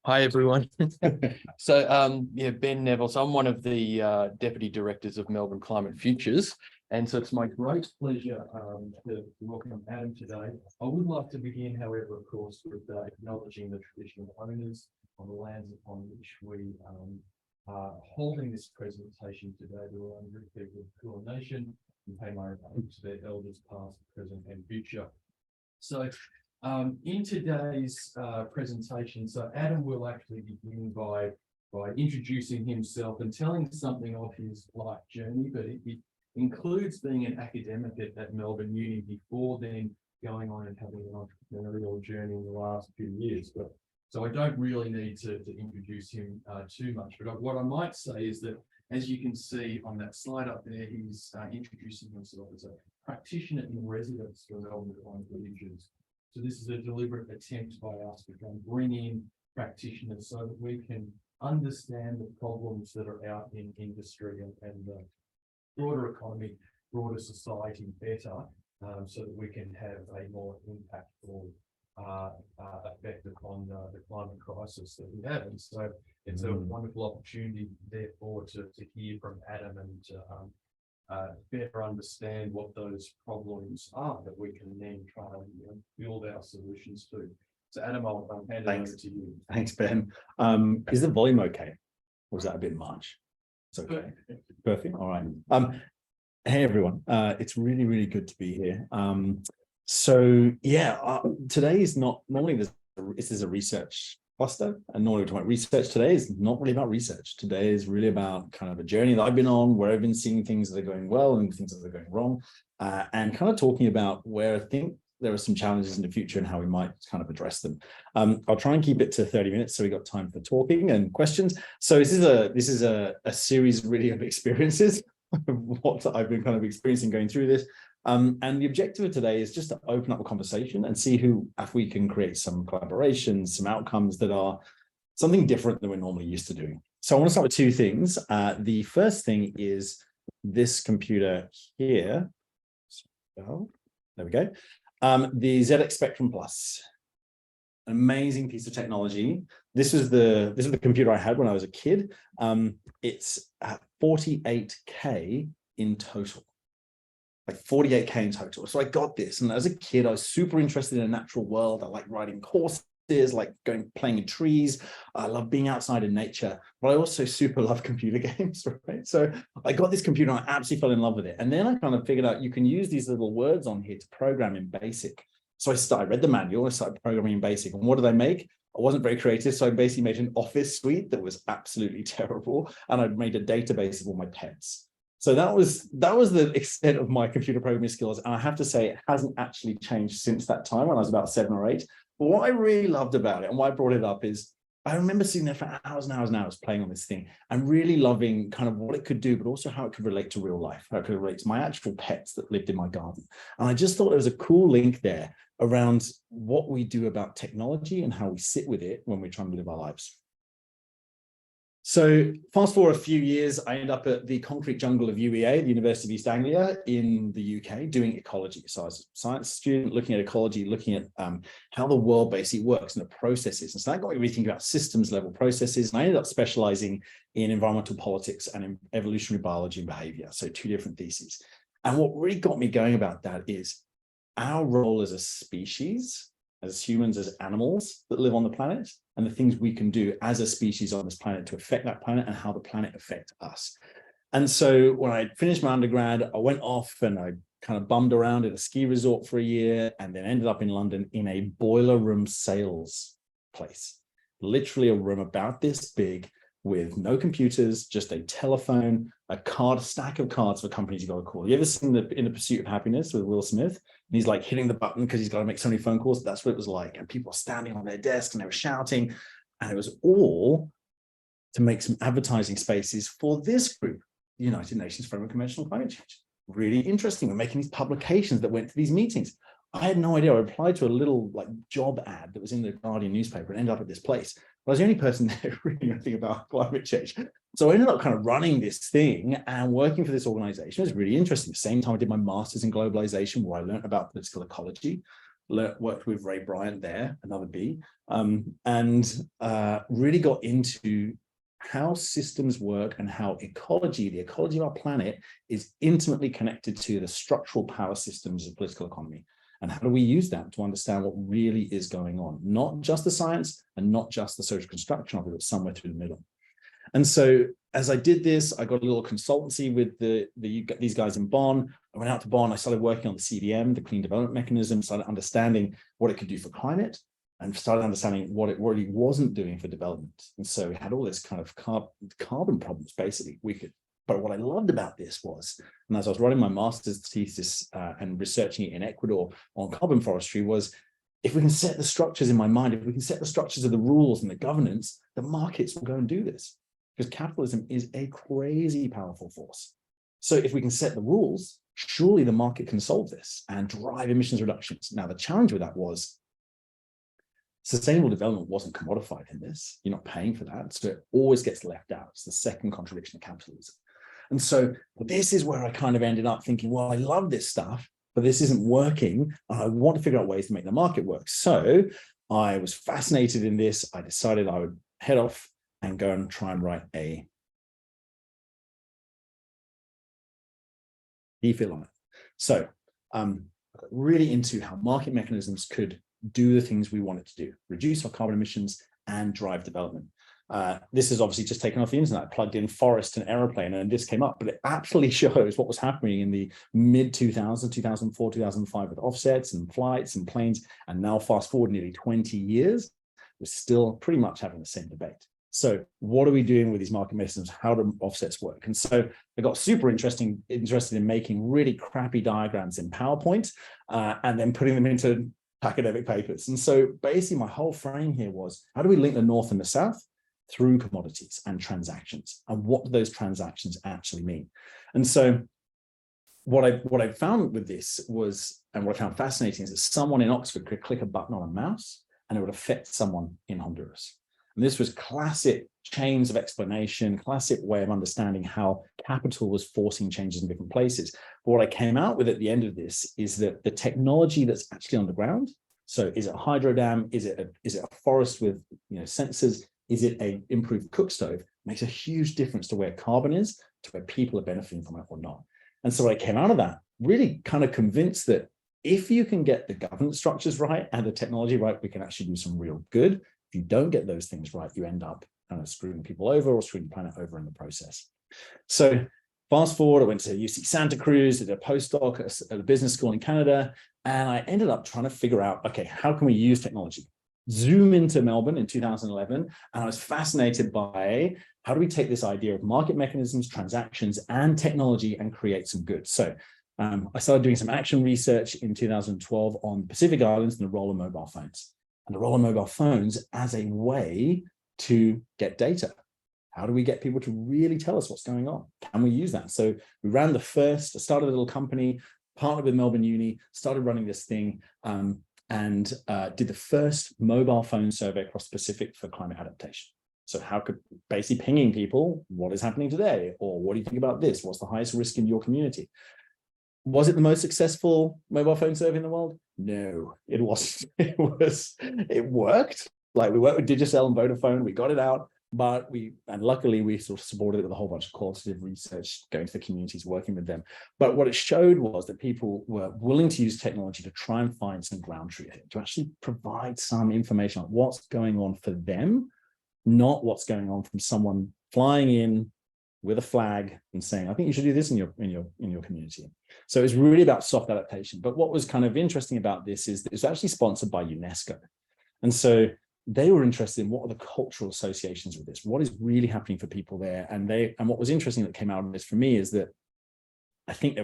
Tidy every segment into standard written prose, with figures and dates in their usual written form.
Hi everyone. So Ben Neville. So I'm one of the deputy directors of Melbourne Climate Futures, and so it's my great pleasure to welcome Adam today. I would like to begin, however, of course, with acknowledging the traditional owners on the lands upon which we are holding this presentation today. The Wurundjeri people of the Kulin Nation, and pay my respects to their elders, past, present, and future. So in today's presentation, so Adam will actually begin by introducing himself and telling something of his life journey, but it includes being an academic at Melbourne Uni before then going on and having an entrepreneurial journey in the last few years. But so I don't really need to introduce him too much, but what I might say is that, as you can see on that slide up there, he's introducing himself as a practitioner in residence for Melbourne Climate Futures. So this is a deliberate attempt by us to bring in practitioners so that we can understand the problems that are out in industry and the broader economy, broader society better, so that we can have a more impactful effect upon the climate crisis that we have. And so it's a wonderful opportunity, therefore, to hear from Adam and to better understand what those problems are that we can then try and build our solutions to. So Adam, I'll hand it over to you. Thanks, Ben. Is the volume okay? Or was that a bit much? It's okay. Perfect. All right. Hey everyone. It's really, really good to be here. Today is not normally this is a research cluster, and normally we talk about research. Today is not really about research. Today is really about kind of a journey that I've been on, where I've been seeing things that are going well and things that are going wrong, and kind of talking about where I think there are some challenges in the future and how we might kind of address them. I'll try and keep it to 30 minutes so we got time for talking and questions. So this is a series really of experiences of what I've been kind of experiencing going through this. And the objective of today is just to open up a conversation and see if we can create some collaborations, some outcomes that are something different than we're normally used to doing. So I want to start with two things. The first thing is this computer here. So, there we go. The ZX Spectrum Plus, an amazing piece of technology. This is the computer I had when I was a kid. It's at 48K in total. Like 48K in total. So I got this, and as a kid, I was super interested in the natural world. I like riding horses, like playing in trees. I love being outside in nature, but I also super love computer games, right? So I got this computer and I absolutely fell in love with it. And then I kind of figured out you can use these little words on here to program in BASIC. So I read the manual, I started programming in BASIC. And what did I make? I wasn't very creative, so I basically made an office suite that was absolutely terrible, and I made a database of all my pets. So that was the extent of my computer programming skills. And I have to say, it hasn't actually changed since that time when I was about 7 or 8. But what I really loved about it and why I brought it up is I remember sitting there for hours and hours and hours playing on this thing and really loving kind of what it could do, but also how it could relate to real life, how it could relate to my actual pets that lived in my garden. And I just thought there was a cool link there around what we do about technology and how we sit with it when we're trying to live our lives. So fast forward a few years, I end up at the concrete jungle of UEA, the University of East Anglia in the UK, doing ecology. So I was a science student looking at ecology, looking at how the world basically works and the processes. And so that got me really thinking about systems level processes. And I ended up specializing in environmental politics and in evolutionary biology and behavior. So 2 different theses. And what really got me going about that is our role as a species, as humans, as animals that live on the planet, and the things we can do as a species on this planet to affect that planet and how the planet affects us. And so when I finished my undergrad, I went off and I kind of bummed around at a ski resort for a year and then ended up in London in a boiler room sales place. Literally a room about this big with no computers, just a telephone, a stack of cards for companies you got to call. You ever seen In the Pursuit of Happiness with Will Smith? And he's like hitting the button because he's got to make so many phone calls. That's what it was like. And people were standing on their desks and they were shouting. And it was all to make some advertising spaces for this group, the United Nations Framework Convention on Climate Change. Really interesting. We're making these publications that went to these meetings. I had no idea. I applied to a little job ad that was in the Guardian newspaper and ended up at this place. I was the only person there who really knew anything about climate change. So I ended up kind of running this thing and working for this organization. It was really interesting. At the same time, I did my master's in globalization, where I learned about political ecology, worked with Ray Bryant there, another B, and really got into how systems work and how ecology, the ecology of our planet, is intimately connected to the structural power systems of political economy. And how do we use that to understand what really is going on? Not just the science and not just the social construction of it, but somewhere through the middle. And so as I did this, I got a little consultancy with these guys in Bonn. I went out to Bonn, I started working on the CDM, the Clean Development Mechanism, started understanding what it could do for climate, and started understanding what it really wasn't doing for development. And so we had all this kind of carbon problems, basically. But what I loved about this was, and as I was writing my master's thesis and researching it in Ecuador on carbon forestry, was if we can set the structures in my mind, if we can set the structures of the rules and the governance, the markets will go and do this. Because capitalism is a crazy powerful force. So if we can set the rules, surely the market can solve this and drive emissions reductions. Now, the challenge with that was sustainable development wasn't commodified in this. You're not paying for that. So it always gets left out. It's the second contradiction of capitalism. And so this is where I kind of ended up thinking, well, I love this stuff, but this isn't working. I want to figure out ways to make the market work. So I was fascinated in this. I decided I would head off and go and try and write a DPhil on it. So really into how market mechanisms could do the things we wanted to do, reduce our carbon emissions and drive development. This is obviously just taken off the internet. I plugged in forest and aeroplane and this came up, but it actually shows what was happening in the mid 2000s, 2004, 2005 with offsets and flights and planes. And now fast forward nearly 20 years, we're still pretty much having the same debate. So what are we doing with these market mechanisms? How do offsets work? And so I got super interested in making really crappy diagrams in PowerPoint and then putting them into academic papers. And so basically my whole frame here was, how do we link the North and the South through commodities and transactions? And what do those transactions actually mean? And so what I found with this was, and what I found fascinating, is that someone in Oxford could click a button on a mouse and it would affect someone in Honduras. And this was classic chains of explanation, classic way of understanding how capital was forcing changes in different places. But what I came out with at the end of this is that the technology that's actually on the ground, so is it a hydro dam, is it a forest with sensors, is it a improved cook stove, makes a huge difference to where carbon is, to where people are benefiting from it or not. And so what I came out of that, really kind of convinced that if you can get the governance structures right and the technology right, we can actually do some real good. If you don't get those things right, you end up kind of screwing people over or screwing the planet over in the process. So fast forward, I went to UC Santa Cruz, did a postdoc at a business school in Canada, and I ended up trying to figure out, okay, how can we use technology? Zoom into Melbourne in 2011, and I was fascinated by how do we take this idea of market mechanisms, transactions, and technology and create some good. So I started doing some action research in 2012 on Pacific Islands and the role of mobile phones. And the role of mobile phones as a way to get data. How do we get people to really tell us what's going on? Can we use that? So we ran started a little company, partnered with Melbourne Uni, started running this thing, and did the first mobile phone survey across the Pacific for climate adaptation. So how could basically pinging people, what is happening today? Or what do you think about this? What's the highest risk in your community? Was it the most successful mobile phone survey in the world? No, it wasn't. It worked. Like we worked with Digicel and Vodafone, we got it out, but luckily we sort of supported it with a whole bunch of qualitative research, going to the communities, working with them. But what it showed was that people were willing to use technology to try and find some ground truth, to actually provide some information on what's going on for them, not what's going on from someone flying in with a flag and saying, I think you should do this in your community. So it's really about soft adaptation. But what was kind of interesting about this is that it's actually sponsored by UNESCO. And so they were interested in what are the cultural associations with this? What is really happening for people there? And what was interesting that came out of this for me is that I think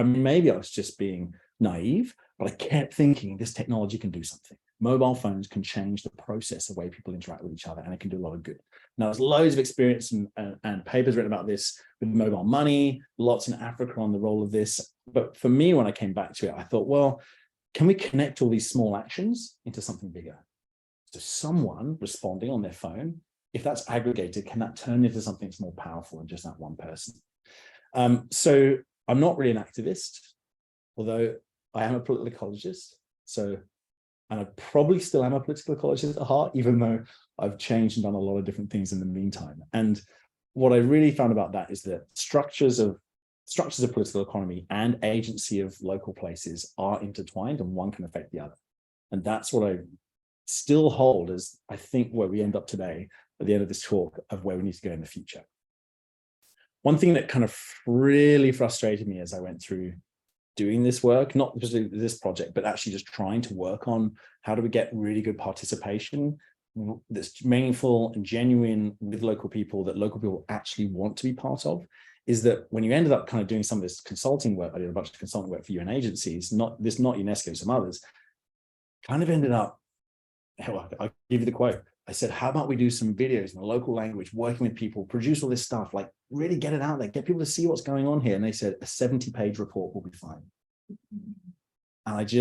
maybe I was just being naive, but I kept thinking this technology can do something. Mobile phones can change the process, the way people interact with each other, and it can do a lot of good. Now, there's loads of experience and papers written about this with mobile money, lots in Africa on the role of this. But for me, when I came back to it, I thought, well, can we connect all these small actions into something bigger? So someone responding on their phone, if that's aggregated, can that turn into something that's more powerful than just that one person? So I'm not really an activist, although I am a political ecologist. And I probably still am a political ecologist at heart, even though I've changed and done a lot of different things in the meantime. And what I really found about that is that structures of political economy and agency of local places are intertwined, and one can affect the other. And that's what I still hold as, I think, where we end up today at the end of this talk of where we need to go in the future. One thing that kind of really frustrated me as I went through doing this work, not just this project, but actually just trying to work on how do we get really good participation that's meaningful and genuine with local people, that local people actually want to be part of, is that when you ended up kind of doing some of this consulting work, I did a bunch of consulting work for UN agencies, not UNESCO, some others, kind of ended up, I'll give you the quote. I said, how about we do some videos in the local language, working with people, produce all this stuff, like really get it out there, get people to see what's going on here. And they said a 70-page report will be fine. And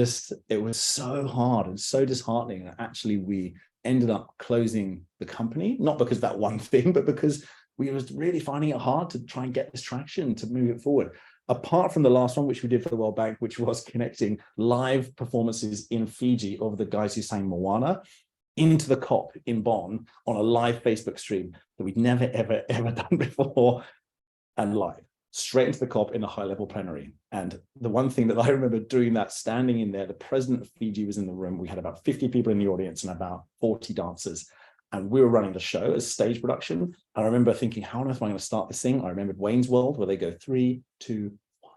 it was so hard and so disheartening. And actually, we ended up closing the company, not because of that one thing, but because we was really finding it hard to try and get this traction to move it forward. Apart from the last one, which we did for the World Bank, which was connecting live performances in Fiji of the guys who sang Moana into the COP in Bonn on a live Facebook stream that we'd never, ever, ever done before, and live, straight into the COP in a high-level plenary. And the one thing that I remember doing that, standing in there, the president of Fiji was in the room. We had about 50 people in the audience and about 40 dancers. And we were running the show as stage production. And I remember thinking, how on earth am I going to start this thing? I remembered Wayne's World, where they go 3, 2, 1.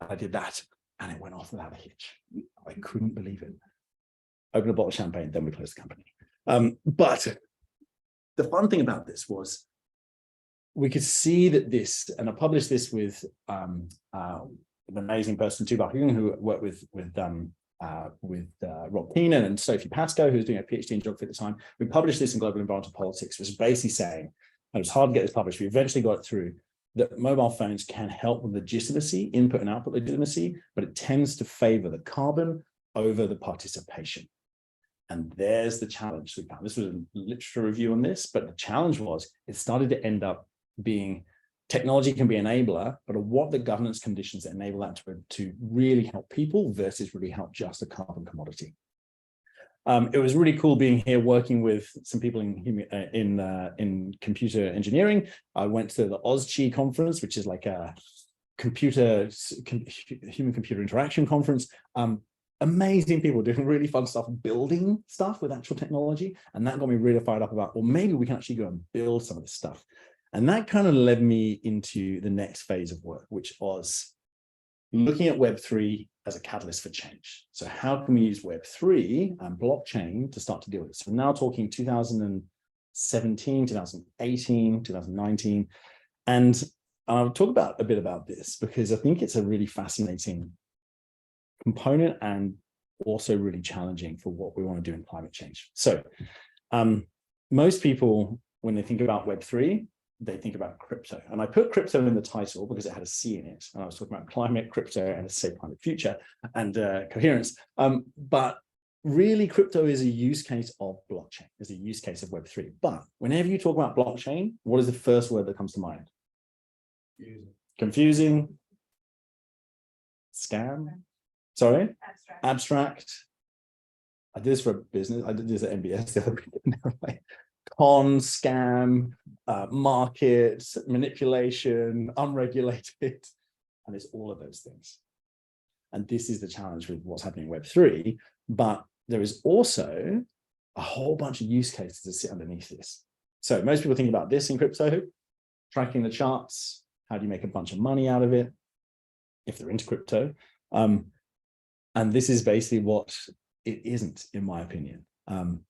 And I did that, and it went off without a hitch. I couldn't believe it. Open a bottle of champagne, then we closed the company. But the fun thing about this was we could see that this, and I published this with an amazing person, DPhil, who worked with Rob Keenan and Sophie Pascoe, who was doing a PhD in geography at the time. We published this in Global Environmental Politics, which was basically saying, and it was hard to get this published, we eventually got it through, that mobile phones can help with legitimacy, input and output legitimacy, but it tends to favor the carbon over the participation. And there's the challenge we found. This was a literature review on this, but the challenge was it started to end up being technology can be an enabler, but what are the governance conditions that enable that to really help people versus really help just a carbon commodity? It was really cool being here working with some people in computer engineering. I went to the OSCE conference, which is like a human-computer interaction conference. Amazing people doing really fun stuff, building stuff with actual technology. And that got me really fired up about, well, maybe we can actually go and build some of this stuff. And that kind of led me into the next phase of work, which was looking at Web3 as a catalyst for change. So how can we use Web3 and blockchain to start to deal with it? So we're now talking 2017, 2018, 2019. And I'll talk a bit about this because I think it's a really fascinating component and also really challenging for what we want to do in climate change. So most people, when they think about Web3, they think about crypto. And I put crypto in the title because it had a C in it. And I was talking about climate, crypto, and a safe climate future, and coherence. But really, crypto is a use case of blockchain, is a use case of Web3. But whenever you talk about blockchain, what is the first word that comes to mind? Confusing. Scam. Sorry? Abstract. I did this for a business. I did this at MBS the other week. Con, scam, market, manipulation, unregulated, and it's all of those things. And this is the challenge with what's happening in Web3, but there is also a whole bunch of use cases that sit underneath this. So most people think about this in crypto, tracking the charts, how do you make a bunch of money out of it, if they're into crypto. And this is basically what it isn't, in my opinion.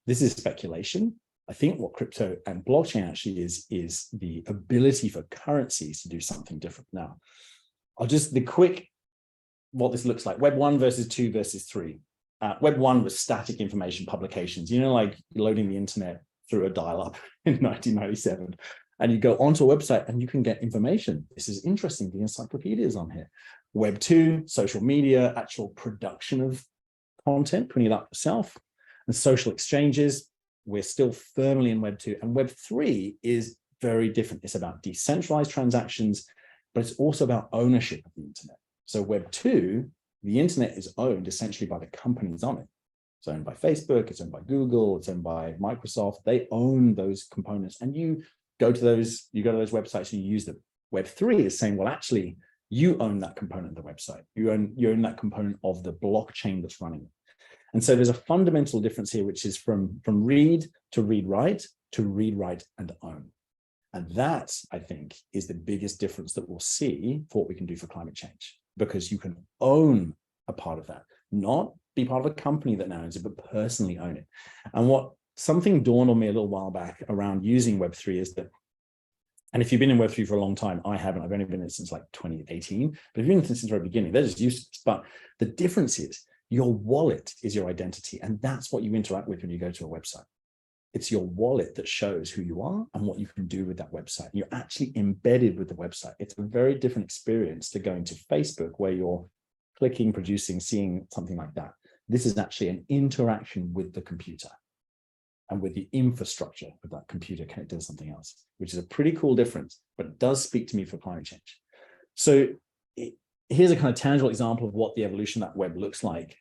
This is speculation. I think what crypto and blockchain actually is the ability for currencies to do something different. Now, I'll just, what this looks like, Web 1 versus 2 versus 3. Web 1 was static information publications, like loading the internet through a dial-up in 1997. And you go onto a website and you can get information. This is interesting, the encyclopedias on here. Web 2, social media, actual production of content, putting it up yourself. And social exchanges, we're still firmly in Web 2. And Web 3 is very different. It's about decentralized transactions, but it's also about ownership of the internet. So Web 2, the internet is owned essentially by the companies on it. It's owned by Facebook, it's owned by Google, it's owned by Microsoft. They own those components, and you go to those websites and you use them. Web 3 is saying, well, actually, you own that component of the website. You own that component of the blockchain that's running it. And so there's a fundamental difference here, which is from read to read write to read write and own. And that, I think, is the biggest difference that we'll see for what we can do for climate change, because you can own a part of that, not be part of a company that now owns it, but personally own it. And something dawned on me a little while back around using Web3 is that, and if you've been in Web3 for a long time, I haven't, I've only been in it since like 2018, but if you've been in it since the very beginning, they're just useless. But the difference is your wallet is your identity, and that's what you interact with when you go to a website. It's your wallet that shows who you are and what you can do with that website. You're actually embedded with the website. It's a very different experience to going to Facebook, where you're clicking, producing, seeing something like that. This is actually an interaction with the computer and with the infrastructure of that computer connected to something else, which is a pretty cool difference, but it does speak to me for climate change. So here's a kind of tangible example of what the evolution of that web looks like.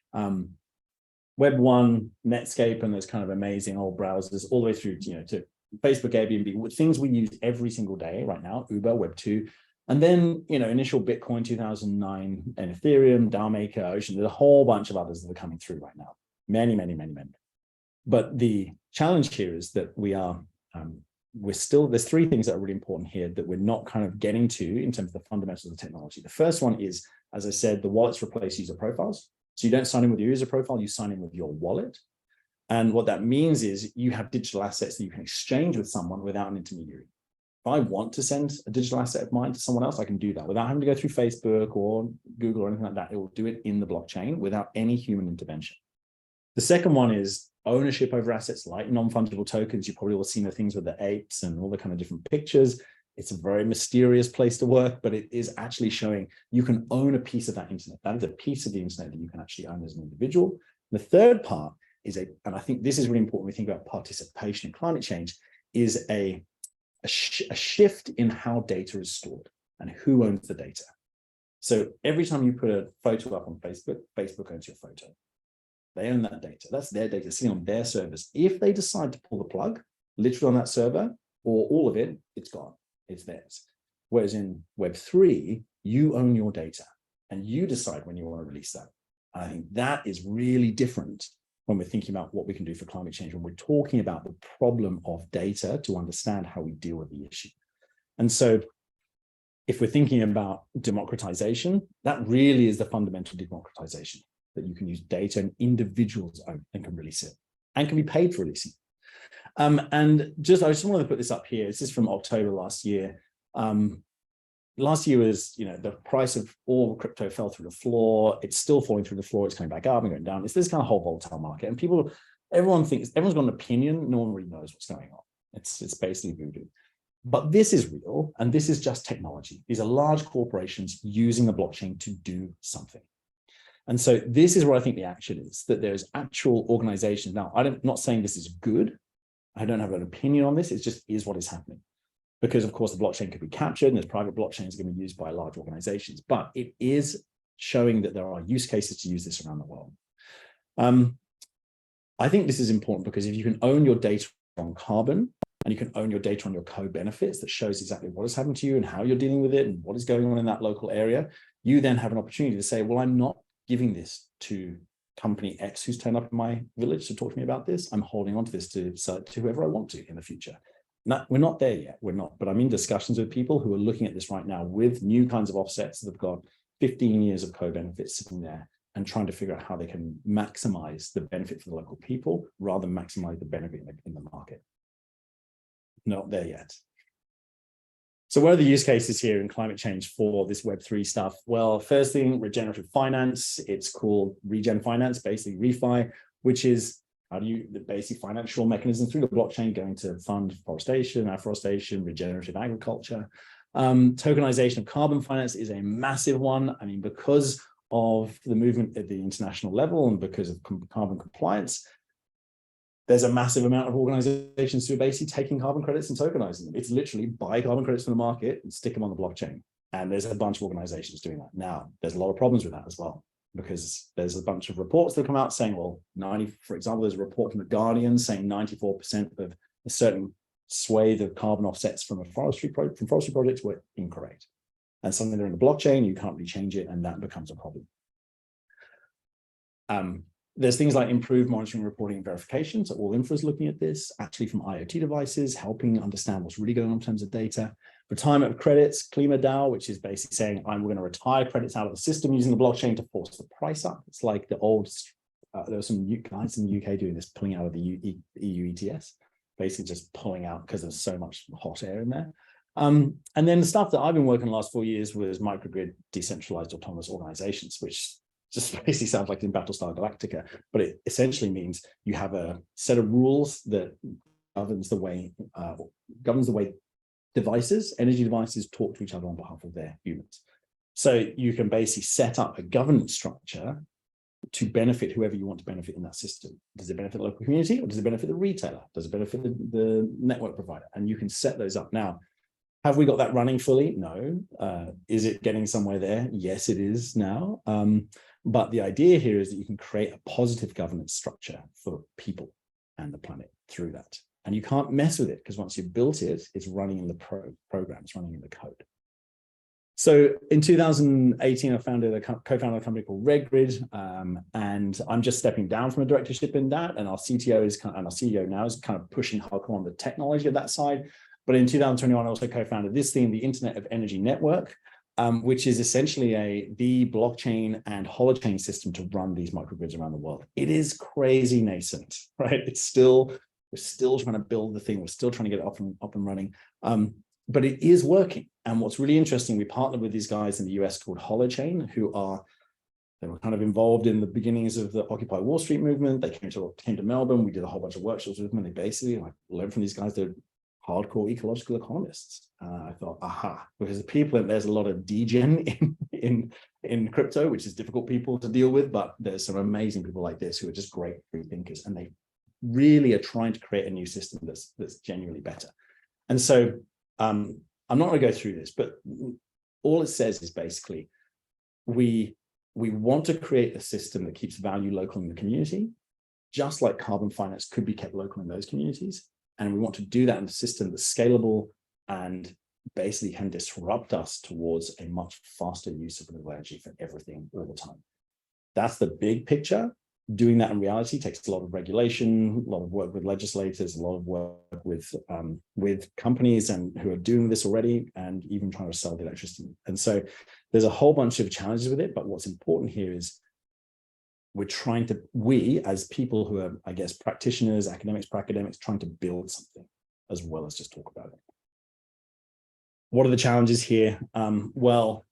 Web 1, Netscape, and those kind of amazing old browsers, all the way through to Facebook, Airbnb, things we use every single day right now, Uber, Web 2, and then initial Bitcoin 2009 and Ethereum, DAO Maker, Ocean. There's a whole bunch of others that are coming through right now. Many, many, many, many. But the challenge here is that there's three things that are really important here that we're not kind of getting to in terms of the fundamentals of the technology. The first one is, as I said, the wallets replace user profiles. So you don't sign in with your user profile, you sign in with your wallet. And what that means is you have digital assets that you can exchange with someone without an intermediary. If I want to send a digital asset of mine to someone else, I can do that without having to go through Facebook or Google or anything like that. It will do it in the blockchain without any human intervention. The second one is ownership over assets like non-fungible tokens. You probably all seen the things with the apes and all the kind of different pictures. It's a very mysterious place to work, but it is actually showing you can own a piece of that internet. That is a piece of the internet that you can actually own as an individual. The third part is and I think this is really important when we think about participation in climate change, is a shift in how data is stored and who owns the data. So every time you put a photo up on Facebook, Facebook owns your photo. They own that data. That's their data sitting on their servers. If they decide to pull the plug, literally on that server, or all of it, it's gone. It's theirs. Whereas in Web3, you own your data and you decide when you want to release that. And I think that is really different when we're thinking about what we can do for climate change, when we're talking about the problem of data to understand how we deal with the issue. And so if we're thinking about democratization, that really is the fundamental democratization, that you can use data and individuals own and can release it and can be paid for releasing it. And I just wanted to put this up here. This is from October last year. Last year was, the price of all crypto fell through the floor. It's still falling through the floor. It's coming back up and going down. It's this kind of whole volatile market. And everyone's got an opinion. No one really knows what's going on. It's basically voodoo. But this is real, and this is just technology. These are large corporations using the blockchain to do something. And so this is where I think the action is, that there's actual organizations. Now, I'm not saying this is good. I don't have an opinion on this. It just is what is happening. Because, of course, the blockchain could be captured and there's private blockchains going to be used by large organizations. But it is showing that there are use cases to use this around the world. I think this is important because if you can own your data on carbon and you can own your data on your co-benefits that shows exactly what has happened to you and how you're dealing with it and what is going on in that local area, you then have an opportunity to say, well, I'm not giving this to company X who's turned up in my village to talk to me about this. I'm holding on to this to whoever I want to in the future. We're not there yet. We're not, but I'm in discussions with people who are looking at this right now with new kinds of offsets that have got 15 years of co-benefits sitting there and trying to figure out how they can maximize the benefit for the local people rather than maximize the benefit in the market. Not there yet. So what are the use cases here in climate change for this Web3 stuff? Well, first thing, regenerative finance. It's called regen finance, basically refi, which is how do you the basic financial mechanism through the blockchain going to fund forestation, afforestation, regenerative agriculture. Tokenization of carbon finance is a massive one. I mean, because of the movement at the international level and because of carbon compliance, There's a massive amount of organizations who are basically taking carbon credits and tokenizing them. It's literally buy carbon credits from the market and stick them on the blockchain. And there's a bunch of organizations doing that. Now, there's a lot of problems with that as well, because there's a bunch of reports that come out saying, well, for example, there's a report from The Guardian saying 94% of a certain swathe of carbon offsets from forestry projects were incorrect. And something they're in the blockchain, you can't really change it, and that becomes a problem. There's things like improved monitoring, reporting, and verification. So all infra's looking at this, actually from IoT devices, helping understand what's really going on in terms of data. Retirement of credits, KlimaDAO, which is basically saying, we're going to retire credits out of the system using the blockchain to force the price up. It's like the old, there were some guys in the UK doing this, pulling out of the EU ETS, basically just pulling out because there's so much hot air in there. And then the stuff that I've been working on the last 4 years was microgrid decentralized autonomous organizations, which just basically sounds like in Battlestar Galactica, but it essentially means you have a set of rules that governs the way energy devices talk to each other on behalf of their humans. So you can basically set up a governance structure to benefit whoever you want to benefit in that system. Does it benefit the local community, or does it benefit the retailer? Does it benefit the network provider? And you can set those up. Now, have we got that running fully? No. Is it getting somewhere there? Yes, it is now. But the idea here is that you can create a positive governance structure for people and the planet through that. And you can't mess with it, because once you've built it, it's running in the program, it's running in the code. So in 2018, I co-founded a company called RedGrid, and I'm just stepping down from a directorship in that. And our CTO and our CEO now is kind of pushing hardcore on the technology of that side. But in 2021, I also co-founded this thing, the Internet of Energy Network, which is essentially the blockchain and holochain system to run these microgrids around the world. It is crazy nascent, right? We're still trying to build the thing. We're still trying to get it up and running. But it is working. And what's really interesting, we partnered with these guys in the US called Holochain, they were kind of involved in the beginnings of the Occupy Wall Street movement. They came to Melbourne. We did a whole bunch of workshops with them. And they basically learned from these guys. They're hardcore ecological economists. I thought, aha, because there's a lot of degen in crypto, which is difficult people to deal with, but there's some amazing people like this who are just great free thinkers, and they really are trying to create a new system that's genuinely better. And so I'm not going to go through this, but all it says is basically we want to create a system that keeps value local in the community, just like carbon finance could be kept local in those communities. And we want to do that in a system that's scalable and basically can disrupt us towards a much faster use of renewable energy for everything all the time. That's the big picture. Doing that in reality takes a lot of regulation, a lot of work with legislators, a lot of work with companies and who are doing this already, and even trying to sell the electricity. And so there's a whole bunch of challenges with it. But what's important here is we as people who are, I guess, practitioners, academics, trying to build something as well as just talk about it. What are the challenges here? Well,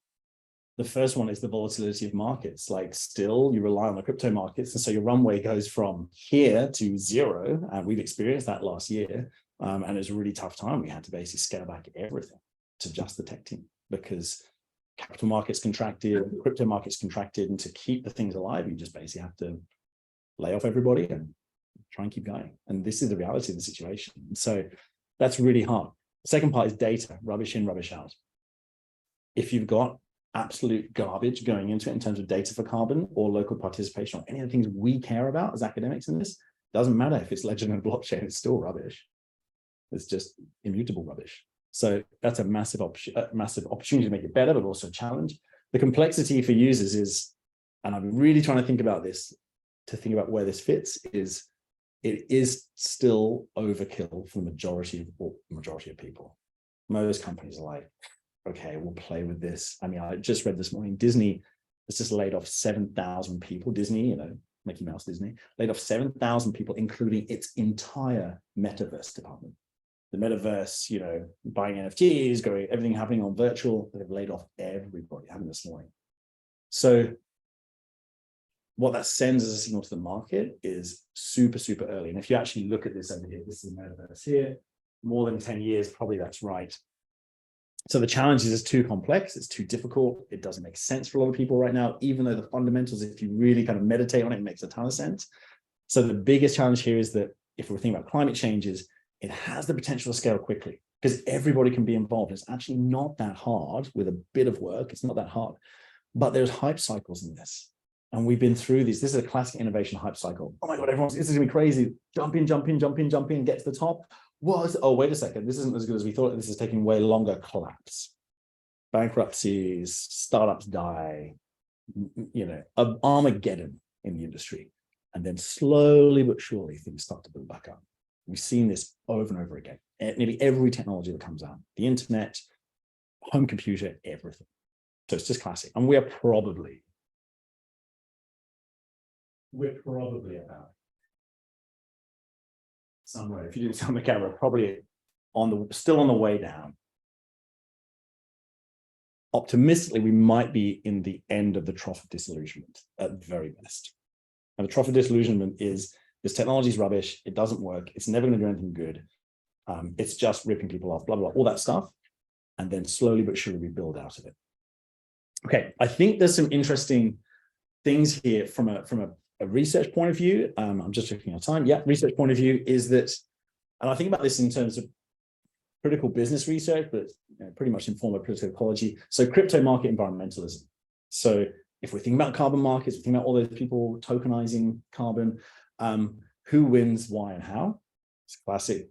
the first one is the volatility of markets. Like, still, you rely on the crypto markets. And so your runway goes from here to zero. And we've experienced that last year. And it was a really tough time. We had to basically scale back everything to just the tech team, because capital markets contracted, crypto markets contracted. And to keep the things alive, you just basically have to lay off everybody and try and keep going. And this is the reality of the situation. So that's really hard. The second part is data, rubbish in, rubbish out. If you've got absolute garbage going into it in terms of data for carbon or local participation or any of the things we care about as academics in this, doesn't matter if it's ledger and blockchain, it's still rubbish. It's just immutable rubbish. So that's a massive opportunity to make it better, but also a challenge. The complexity for users is, and I'm really trying to think about this, to think about where this fits, is it is still overkill for the majority of people. Most companies are like, okay, we'll play with this. I mean, I just read this morning, Disney has just laid off 7,000 people. Disney, Mickey Mouse Disney, laid off 7,000 people, including its entire metaverse department. The metaverse, buying NFTs, everything happening on virtual, they've laid off everybody, happened this morning. So what that sends as a signal to the market is super, super early. And if you actually look at this over here, this is the metaverse here, more than 10 years, probably that's right. So the challenge is it's too complex, it's too difficult, it doesn't make sense for a lot of people right now, even though the fundamentals, if you really kind of meditate on it, it makes a ton of sense. So the biggest challenge here is that if we're thinking about climate changes, it has the potential to scale quickly because everybody can be involved. It's actually not that hard with a bit of work. It's not that hard, but there's hype cycles in this. And we've been through these. This is a classic innovation hype cycle. Oh my God, this is gonna be crazy. Jump in, get to the top. What? Oh, wait a second. This isn't as good as we thought. This is taking way longer. Collapse. Bankruptcies, startups die, Armageddon in the industry. And then slowly but surely things start to build back up. We've seen this over and over again. Nearly every technology that comes out, the internet, home computer, everything. So it's just classic. And we're probably about somewhere, if you do this on the camera, probably still on the way down. Optimistically, we might be in the end of the trough of disillusionment at the very best. And the trough of disillusionment is this technology is rubbish, it doesn't work, it's never going to do anything good, it's just ripping people off, blah, blah, blah, all that stuff. And then slowly but surely we build out of it. Okay, I think there's some interesting things here from a research point of view. I'm just looking at time. Yeah, research point of view is that, and I think about this in terms of critical business research, but pretty much informed by political ecology. So crypto market environmentalism. So if we're thinking about carbon markets, we're thinking about all those people tokenizing carbon, who wins, why, and how? It's classic.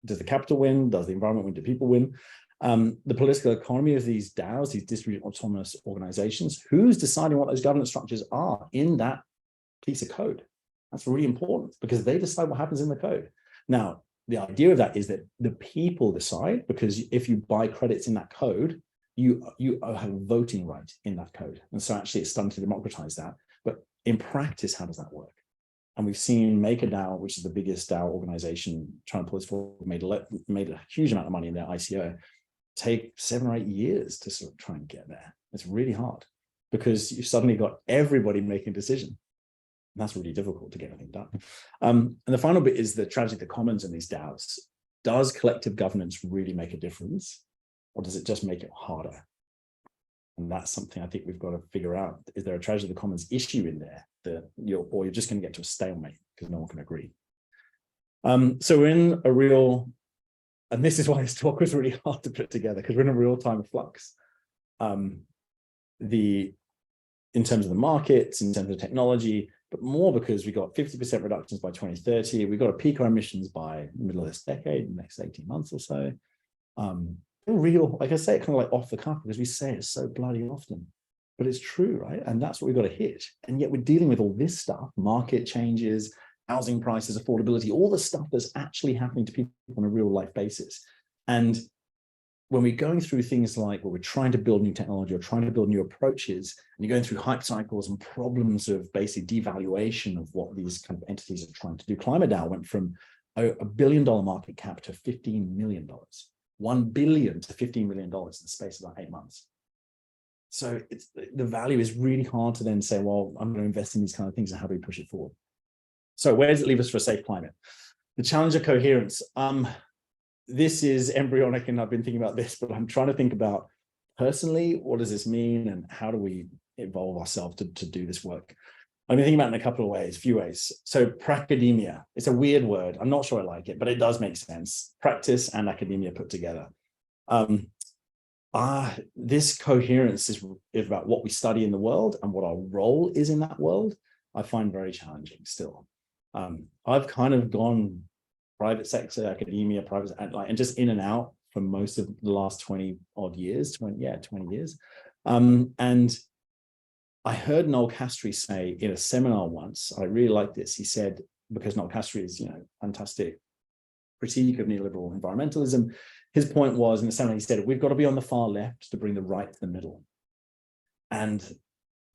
Does the capital win? Does the environment win? Do people win? The political economy of these DAOs, these distributed autonomous organizations, who's deciding what those governance structures are in that piece of code? That's really important because they decide what happens in the code. Now, the idea of that is that the people decide, because if you buy credits in that code, you have a voting right in that code. And so actually it's starting to democratize that. But in practice, how does that work? And we've seen MakerDAO, which is the biggest DAO organization trying to pull this forward, made a huge amount of money in their ICO, take 7 or 8 years to sort of try and get there. It's really hard because you've suddenly got everybody making a decision. And that's really difficult to get anything done. And the final bit is the tragedy of the commons in these DAOs. Does collective governance really make a difference? Or does it just make it harder? And that's something I think we've got to figure out. Is there a tragedy of the commons issue in there that you're just going to get to a stalemate because no one can agree? So we're in a real, and this is why this talk was really hard to put together, because we're in a real time of flux. In terms of the markets, in terms of technology, but more because we got 50% reductions by 2030. We've got to peak our emissions by the middle of this decade, the next 18 months or so. Real, like I say, kind of like off the cuff because we say it so bloody often, but it's true, right? And that's what we've got to hit. And yet we're dealing with all this stuff, market changes, housing prices, affordability, all the stuff that's actually happening to people on a real life basis. And when we're going through things like, well, we're trying to build new technology or trying to build new approaches, and you're going through hype cycles and problems of basically devaluation of what these kind of entities are trying to do. ClimateDAO went from $1 billion market cap to $15 million. $1 billion to $15 million in the space of about 8 months. So it's the value is really hard to then say, well, I'm going to invest in these kind of things and how do we push it forward? So where does it leave us for a safe climate? The challenge of coherence. This is embryonic and I've been thinking about this, but I'm trying to think about personally, what does this mean and how do we evolve ourselves to do this work? I've been thinking about it in a couple of ways, few ways. So pracademia, it's a weird word. I'm not sure I like it, but it does make sense. Practice and academia put together. This coherence is about what we study in the world and what our role is in that world. I find very challenging still. I've kind of gone private sector, academia, private, and just in and out for most of the last 20 odd years, 20 years. And I heard Noel Castry say in a seminar once, I really liked this. He said, because Noel Castry is, fantastic critique of neoliberal environmentalism. His point was in the seminar, he said, we've got to be on the far left to bring the right to the middle. And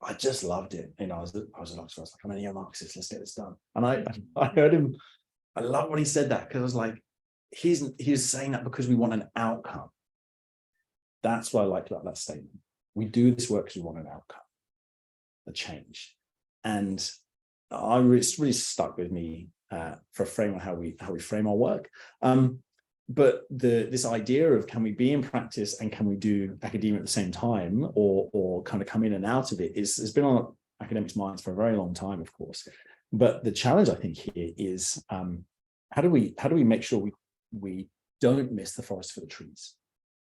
I just loved it. I was at Oxford, I was like, I'm a neo-Marxist, let's get this done. And I heard him, I love when he said that, because I was like, he was saying that because we want an outcome. That's what I liked about that statement. We do this work because we want an outcome, a change. And it's really stuck with me for a frame on how we frame our work. But this idea of can we be in practice and can we do academia at the same time or kind of come in and out of it has been on academics' minds for a very long time, of course. But the challenge I think here is how do we make sure we don't miss the forest for the trees?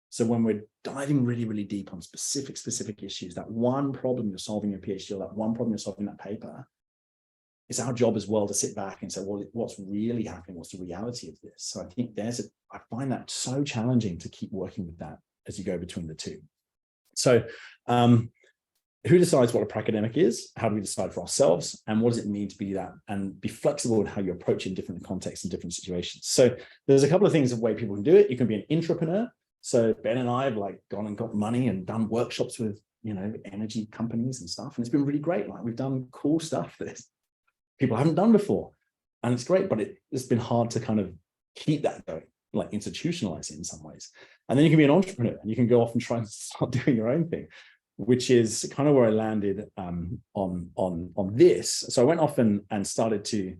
So when we're diving really, really deep on specific issues, that one problem you're solving in your PhD, or that one problem you're solving in that paper, it's our job as well to sit back and say, well, what's really happening? What's the reality of this? So I think I find that so challenging to keep working with that as you go between the two. So who decides what a pracademic is? How do we decide for ourselves? And what does it mean to be that and be flexible in how you approach in different contexts and different situations? So there's a couple of things of way people can do it. You can be an intrapreneur. So Ben and I have gone and got money and done workshops with, energy companies and stuff. And it's been really great. We've done cool stuff that people haven't done before. And it's great, but it's been hard to kind of keep that going, institutionalize it in some ways. And then you can be an entrepreneur and you can go off and try and start doing your own thing, which is kind of where I landed on this. So I went off and started to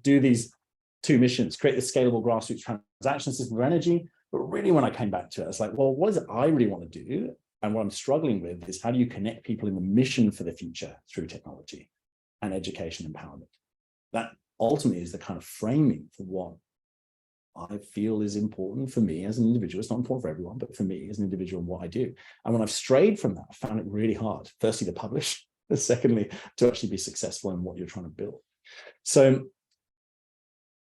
do these two missions, create the scalable grassroots transaction system for energy. But really, when I came back to it, I was like, well, what is it I really want to do? And what I'm struggling with is how do you connect people in the mission for the future through technology and education empowerment? That ultimately is the kind of framing for what I feel is important for me as an individual. It's not important for everyone, but for me as an individual and what I do. And when I've strayed from that, I found it really hard, firstly, to publish, and secondly, to actually be successful in what you're trying to build. So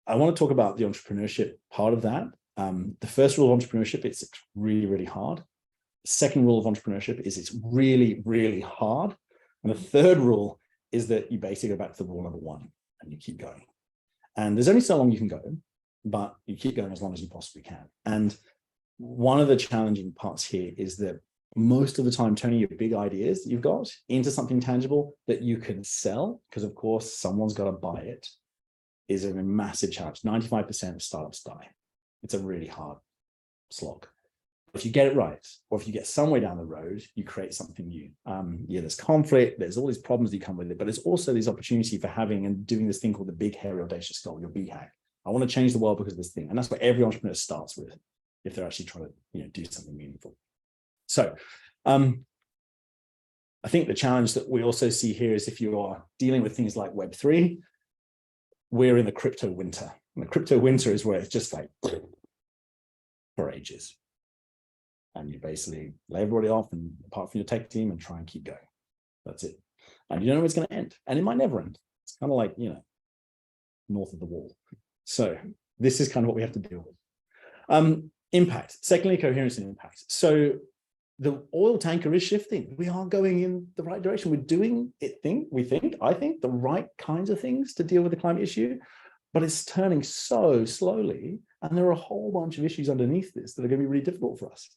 I want to talk about the entrepreneurship part of that. The first rule of entrepreneurship, it's really, really hard. The second rule of entrepreneurship is it's really, really hard. And the third rule is that you basically go back to the rule number one and you keep going. And there's only so long you can go, but you keep going as long as you possibly can. And one of the challenging parts here is that most of the time, turning your big ideas that you've got into something tangible that you can sell, because of course, someone's got to buy it, is a massive challenge. 95% of startups die. It's a really hard slog. If you get it right, or if you get some way down the road, you create something new. There's conflict, there's all these problems that come with it, but it's also this opportunity for having and doing this thing called the big, hairy, audacious goal, your BHAG. I want to change the world because of this thing. And that's what every entrepreneur starts with if they're actually trying to do something meaningful. So I think the challenge that we also see here is if you are dealing with things like Web3, we're in the crypto winter. And the crypto winter is where it's just for ages. And you basically lay everybody off and apart from your tech team and try and keep going. That's it. And you don't know when it's going to end. And it might never end. It's kind of like, north of the wall. So this is kind of what we have to deal with. Impact. Secondly, coherence and impact. So the oil tanker is shifting. We are going in the right direction. We're doing I think, the right kinds of things to deal with the climate issue, but it's turning so slowly. And there are a whole bunch of issues underneath this that are going to be really difficult for us.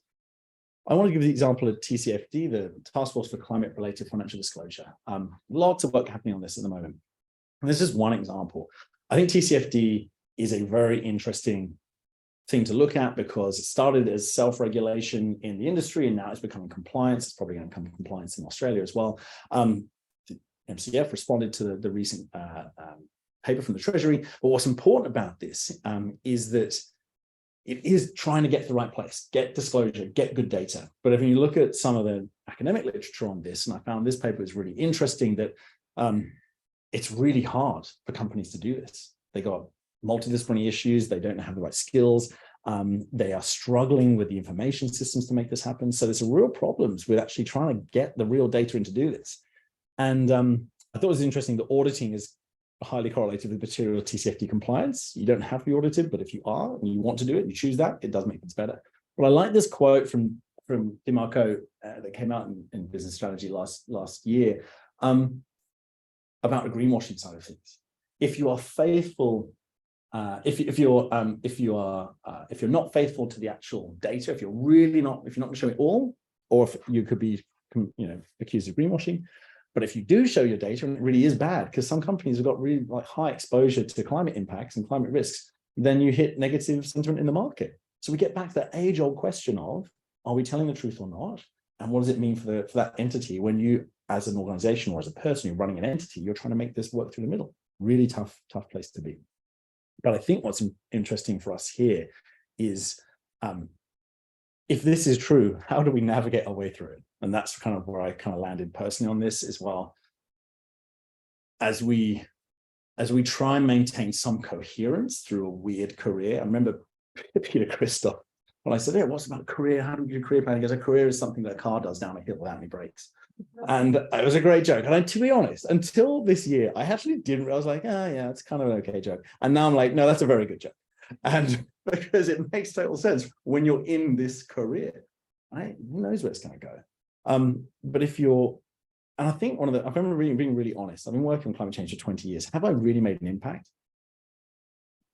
I want to give the example of TCFD, the Task Force for Climate-Related Financial Disclosure. Lots of work happening on this at the moment. And this is one example. I think TCFD is a very interesting thing to look at because it started as self-regulation in the industry and now it's becoming compliance. It's probably going to become compliance in Australia as well. The MCF responded to the recent paper from the Treasury. But what's important about this is that it is trying to get to the right place, get disclosure, get good data. But if you look at some of the academic literature on this, and I found this paper is really interesting, that it's really hard for companies to do this. They got multidisciplinary issues. They don't have the right skills. They are struggling with the information systems to make this happen. So there's real problems with actually trying to get the real data in to do this. And I thought it was interesting that auditing is highly correlated with material TCFD compliance. You don't have to be audited, but if you are and you want to do it, you choose that, it does make things better. But I like this quote from DiMarco that came out in Business Strategy last year about the greenwashing side of things. If you are faithful, if you're not faithful to the actual data, if you're not showing it all, or if you could be accused of greenwashing. But if you do show your data, and it really is bad, because some companies have got really high exposure to climate impacts and climate risks, then you hit negative sentiment in the market. So we get back to that age-old question of, are we telling the truth or not? And what does it mean for that entity when you, as an organization or as a person, you're running an entity, you're trying to make this work through the middle? Really tough place to be. But I think what's interesting for us here is, if this is true, how do we navigate our way through it? And that's kind of where I kind of landed personally on this as well. As we as we try and maintain some coherence through a weird career. I remember Peter Christoph, when I said, "Yeah, what's about a career? How do we do career planning?" He goes, "A career is something that a car does down a hill without any brakes." And it was a great joke. And to be honest, until this year, I actually didn't. I was like, "Oh, yeah, it's kind of an okay joke." And now I'm like, "No, that's a very good joke." And because it makes total sense when you're in this career, right? Who knows where it's going to go? But if you're, and I think I remember being really honest. I've been working on climate change for 20 years. Have I really made an impact?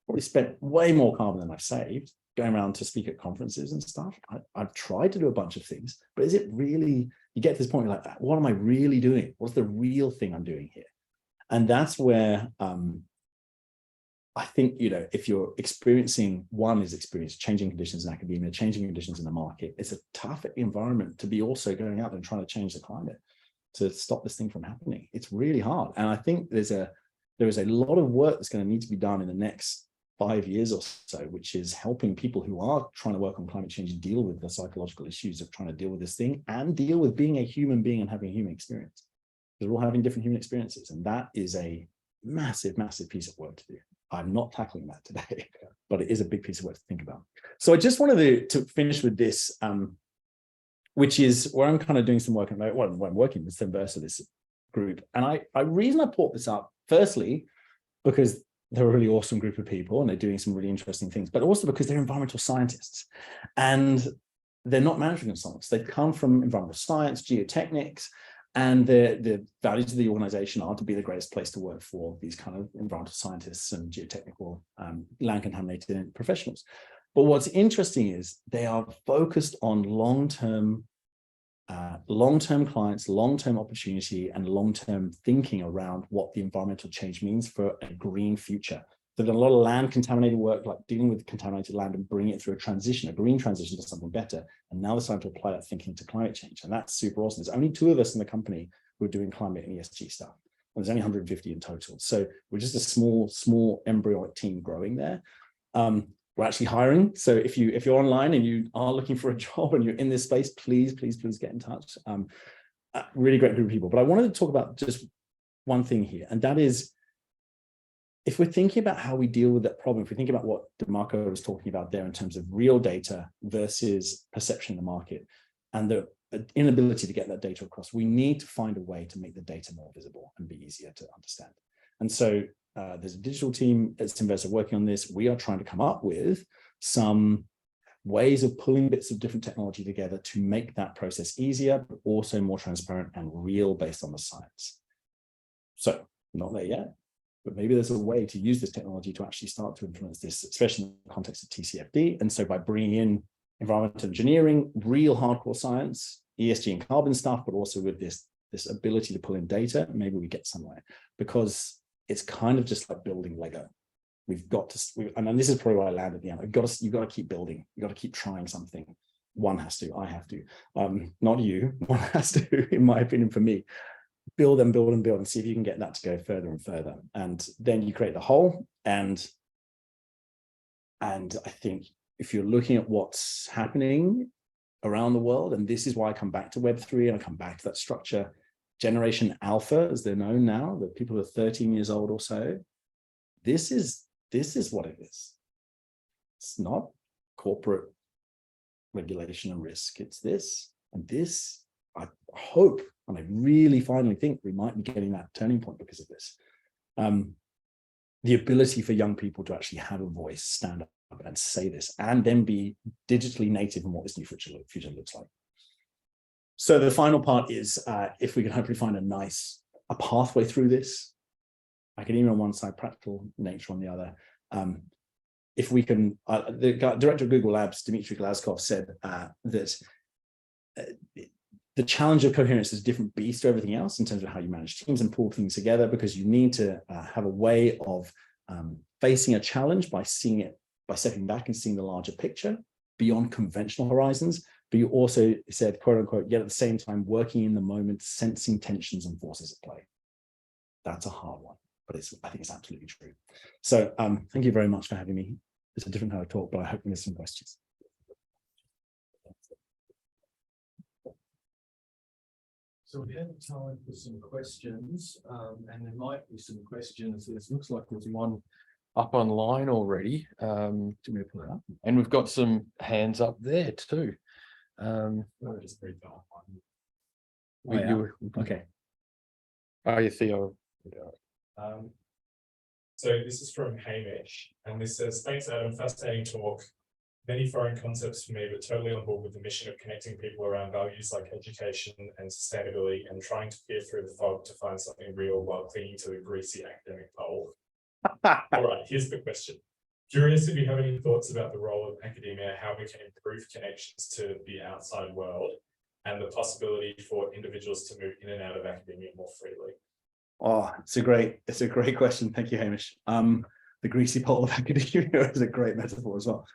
Probably spent way more carbon than I've saved going around to speak at conferences and stuff. I've tried to do a bunch of things, but is it really, you get to this point, you're like, what am I really doing? What's the real thing I'm doing here? And that's where I think, if you're experiencing changing conditions in academia, changing conditions in the market, it's a tough environment to be also going out there and trying to change the climate to stop this thing from happening. It's really hard. And I think there is a lot of work that's going to need to be done in the next 5 years or so, which is helping people who are trying to work on climate change deal with the psychological issues of trying to deal with this thing and deal with being a human being and having a human experience. Because we're all having different human experiences. And that is a massive, massive piece of work to do. I'm not tackling that today, but it is a big piece of work to think about. So I just wanted to finish with this, which is where I'm kind of doing some work. I'm working with Symversa, this group. And reason I brought this up, firstly, because they're a really awesome group of people and they're doing some really interesting things, but also because they're environmental scientists and they're not management consultants. They come from environmental science, geotechnics, and the values of the organization are to be the greatest place to work for these kind of environmental scientists and geotechnical land contaminated professionals. But what's interesting is they are focused on long-term clients, long-term opportunity, and long-term thinking around what the environmental change means for a green future. They've done a lot of land contaminated work, like dealing with contaminated land and bringing it through a green transition to something better. And now it's time to apply that thinking to climate change. And that's super awesome. There's only 2 of us in the company who are doing climate and ESG stuff. And there's only 150 in total. So we're just a small embryonic team growing there. We're actually hiring. So if you're online and you are looking for a job and you're in this space, please get in touch. Really great group of people. But I wanted to talk about just one thing here, and that is, if we're thinking about how we deal with that problem, if we think about what DeMarco was talking about there in terms of real data versus perception in the market and the inability to get that data across, we need to find a way to make the data more visible and be easier to understand. And so there's a digital team at Symversa working on this. We are trying to come up with some ways of pulling bits of different technology together to make that process easier, but also more transparent and real based on the science. So not there yet, but maybe there's a way to use this technology to actually start to influence this, especially in the context of TCFD. And so by bringing in environmental engineering, real hardcore science, ESG and carbon stuff, but also with this ability to pull in data, maybe we get somewhere, because it's kind of just like building Lego. We've got to, and this is probably where I land at the end. You've got to keep building. You've got to keep trying something. One has to, I have to, not you, one has to, in my opinion, for me. Build and build and build and see if you can get that to go further and further. And then you create the whole. And I think if you're looking at what's happening around the world, and this is why I come back to Web3 and I come back to that structure, Generation Alpha, as they're known now, the people who are 13 years old or so, this is what it is. It's not corporate regulation and risk. It's this. And this, I hope, and I really finally think we might be getting that turning point because of this. The ability for young people to actually have a voice, stand up and say this, and then be digitally native in what this new future looks like. So the final part is, if we can hopefully find a pathway through this, academia on one side, practical nature on the other. If we can, the director of Google Labs, Dmitry Glazkov, said that the challenge of coherence is a different beast to everything else in terms of how you manage teams and pull things together, because you need to have a way of facing a challenge by seeing it, by stepping back and seeing the larger picture beyond conventional horizons. But you also said, quote unquote, yet at the same time, working in the moment, sensing tensions and forces at play. That's a hard one, but I think it's absolutely true. So thank you very much for having me. It's a different kind of talk, but I hope there's some questions. So we have time for some questions, and there might be some questions. It looks like there's one up online already. Do we put it up? And we've got some hands up there too. Just read that one. Okay. Oh, yeah, Theo. So this is from Hamish, and this says, thanks, Adam. Fascinating talk. Many foreign concepts for me, but totally on board with the mission of connecting people around values like education and sustainability and trying to peer through the fog to find something real while clinging to the greasy academic pole. All right, here's the question. Curious if you have any thoughts about the role of academia, how we can improve connections to the outside world, and the possibility for individuals to move in and out of academia more freely. Oh, it's a great question. Thank you, Hamish. The greasy pole of academia is a great metaphor as well.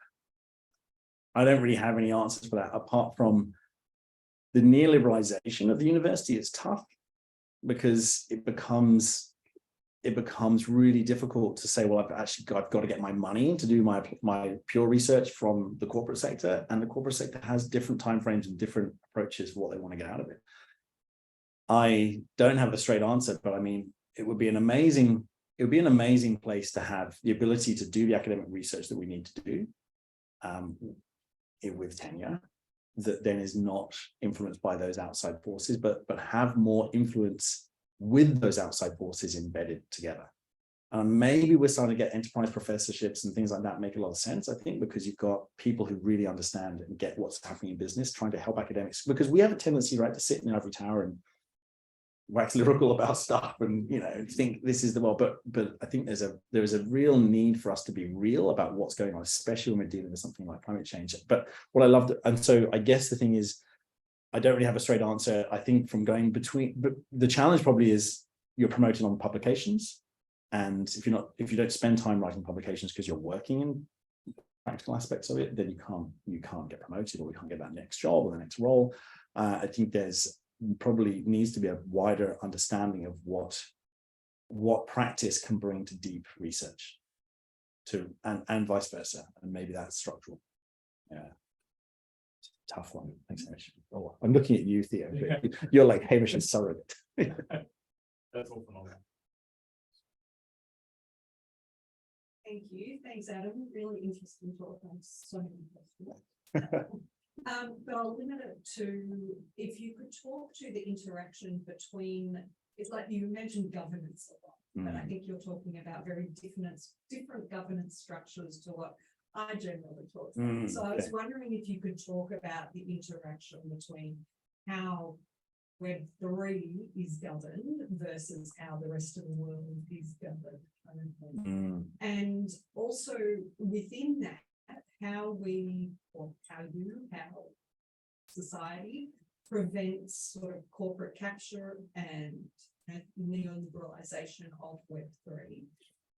I don't really have any answers for that, apart from the neoliberalization of the university is tough because it becomes really difficult to say, well, I've got to get my money to do my pure research from the corporate sector, and the corporate sector has different timeframes and different approaches for what they want to get out of it. I don't have a straight answer, but I mean, it would be an amazing place to have the ability to do the academic research that we need to do with tenure that then is not influenced by those outside forces, but have more influence with those outside forces embedded together. Maybe we're starting to get enterprise professorships and things like that make a lot of sense, I think, because you've got people who really understand and get what's happening in business, trying to help academics, because we have a tendency, right, to sit in the ivory tower and wax lyrical about stuff and, you know, think this is the world, but I think there is a real need for us to be real about what's going on, especially when we're dealing with something like climate change. But what I loved, and so I guess the thing is, I don't really have a straight answer. I think from going between, but the challenge probably is you're promoting on publications, and if you don't spend time writing publications because you're working in practical aspects of it, then you can't get promoted, or you can't get that next job or the next role. I think there's probably needs to be a wider understanding of what practice can bring to deep research, and vice versa, and maybe that's structural. Yeah, it's a tough one. Thanks, Hamish. Oh, I'm looking at you, Theo. Yeah. You're like Hamish's surrogate. That's all from all that. Thank you. Thanks, Adam. Really interesting talk. I'm so interested. But I'll limit it to, if you could talk to the interaction between, it's like you mentioned governance a lot, but I think you're talking about very different governance structures to what I generally talk about. So I was wondering if you could talk about the interaction between how Web3 is governed versus how the rest of the world is governed. And also within that, how society prevents sort of corporate capture and neoliberalization of Web3,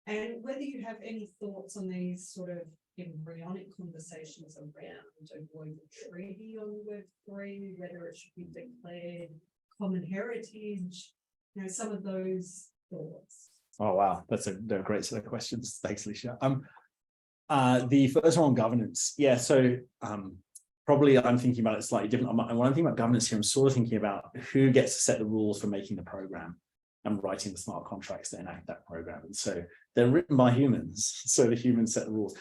and whether you have any thoughts on these sort of embryonic conversations around a global treaty on Web3, whether it should be declared common heritage, you know, some of those thoughts. Oh wow, they're a great set of questions. Thanks, Alicia. The first one on governance, yeah. So probably I'm thinking about it slightly different. And when I'm thinking about governance here, I'm sort of thinking about who gets to set the rules for making the program and writing the smart contracts that enact that program. And so they're written by humans, so the humans set the rules.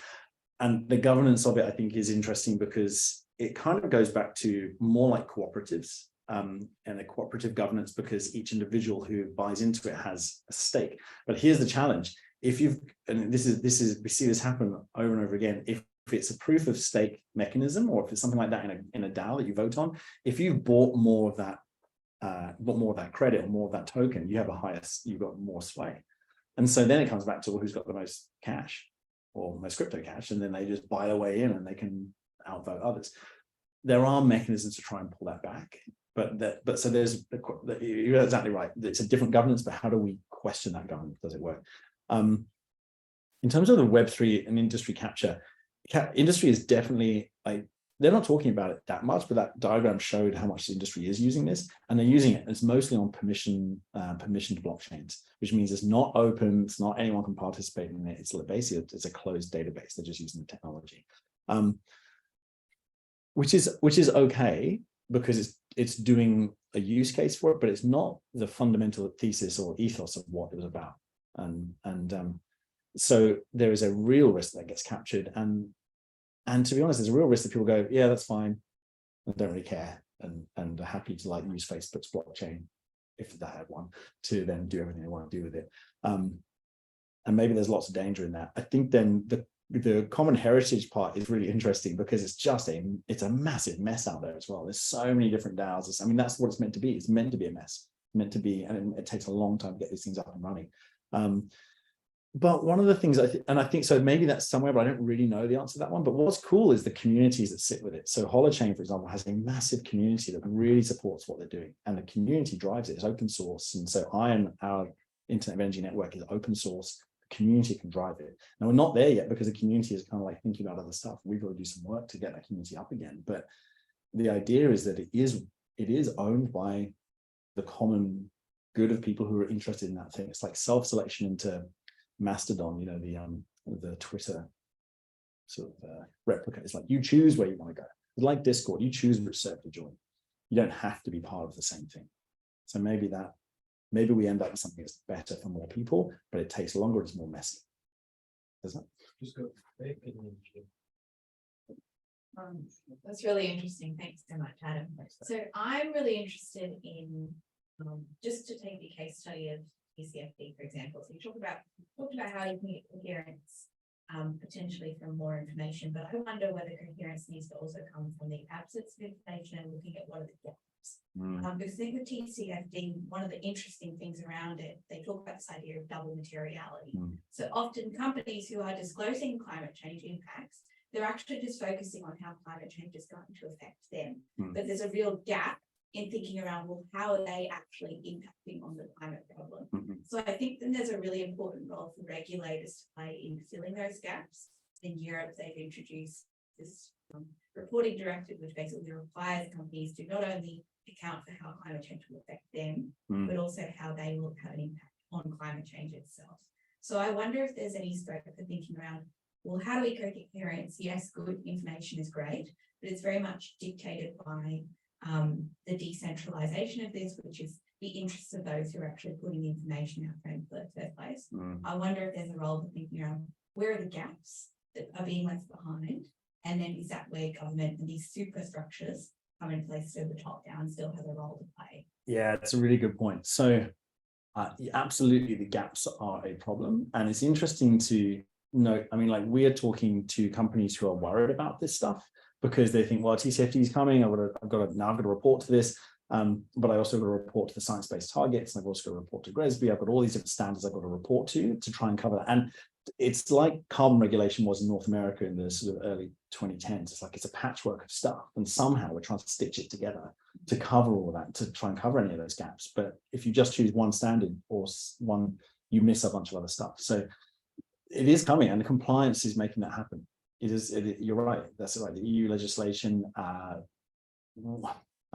And the governance of it, I think, is interesting because it kind of goes back to more like cooperatives. And a cooperative governance, because each individual who buys into it has a stake. But here's the challenge: if you've, and this is we see this happen over and over again, if it's a proof of stake mechanism, or if it's something like that in a DAO that you vote on, if you've bought more of that credit or more of that token, you've got more sway. And so then it comes back to, well, who's got the most cash or most crypto cash, and then they just buy their way in and they can outvote others. There are mechanisms to try and pull that back. But so you're exactly right. It's a different governance, but how do we question that governance? Does it work? In terms of the Web3 and industry capture, industry is definitely, like, they're not talking about it that much, but that diagram showed how much the industry is using this, and they're using it. It's mostly on permissioned blockchains, which means it's not open. It's not anyone can participate in it. It's basically it's a closed database. They're just using the technology, which is okay, because it's doing a use case for it, but it's not the fundamental thesis or ethos of what it was about. So there is a real risk that gets captured, and to be honest, there's a real risk that people go, yeah, that's fine, I don't really care, and are happy to like use Facebook's blockchain, if they had one, to then do everything they want to do with it. And maybe there's lots of danger in that. I think then the common heritage part is really interesting, because it's a massive mess out there as well. There's so many different DAOs. I mean, that's what it's meant to be. It's meant to be a mess, meant to be, and it takes a long time to get these things up and running. But one of the things I think so, maybe that's somewhere, but I don't really know the answer to that one. But what's cool is the communities that sit with it. So Holochain, for example, has a massive community that really supports what they're doing, and the community drives it. It's open source, and so our Internet of Energy network is open source. The community can drive it. Now, we're not there yet because the community is kind of like thinking about other stuff. We've got to do some work to get that community up again. But the idea is that it is owned by the common good of people who are interested in that thing. It's like self-selection into Mastodon, the Twitter sort of replica. It's like you choose where you want to go. It's like Discord, you choose which server to join. You don't have to be part of the same thing. So maybe we end up with something that's better for more people, but it takes longer, it's more messy. Doesn't it? Just go. That's really interesting. Thanks so much, Adam. So I'm really interested in just to take the case study of ECFD, for example. So you talked about how you can get coherence potentially from more information, but I wonder whether coherence needs to also come from the absence of information and looking at what are the gaps. Because I think with TCFD, one of the interesting things around it, they talk about this idea of double materiality. So often companies who are disclosing climate change impacts, they're actually just focusing on how climate change is going to affect them. But there's a real gap in thinking around, well, how are they actually impacting on the climate problem? So I think then there's a really important role for regulators to play in filling those gaps. In Europe, they've introduced this reporting directive, which basically requires companies to not only account for how climate change will affect them, but also how they will have an impact on climate change itself. So I wonder if there's any scope for thinking around, well, how do we create coherence? Yes, good information is great, but it's very much dictated by the decentralization of this, which is the interests of those who are actually putting the information out there in the first place. I wonder if there's a role for thinking around where are the gaps that are being left behind, and then is that where government and these superstructures come in place so the top down still has a role to play? Yeah, that's a really good point. So absolutely, the gaps are a problem, and it's interesting to note. I mean, like, we are talking to companies who are worried about this stuff, because they think, well, TCFD is coming. I've got to report to this, but I also got to report to the science-based targets. And I've also got to report to GRESB. I've got all these different standards I've got to report to try and cover that. And it's like carbon regulation was in North America in the sort of early 2010s. It's like it's a patchwork of stuff, and somehow we're trying to stitch it together to cover all of that, to try and cover any of those gaps. But if you just choose one standard or one, you miss a bunch of other stuff. So it is coming, and the compliance is making that happen. You're right. That's right. The EU legislation, I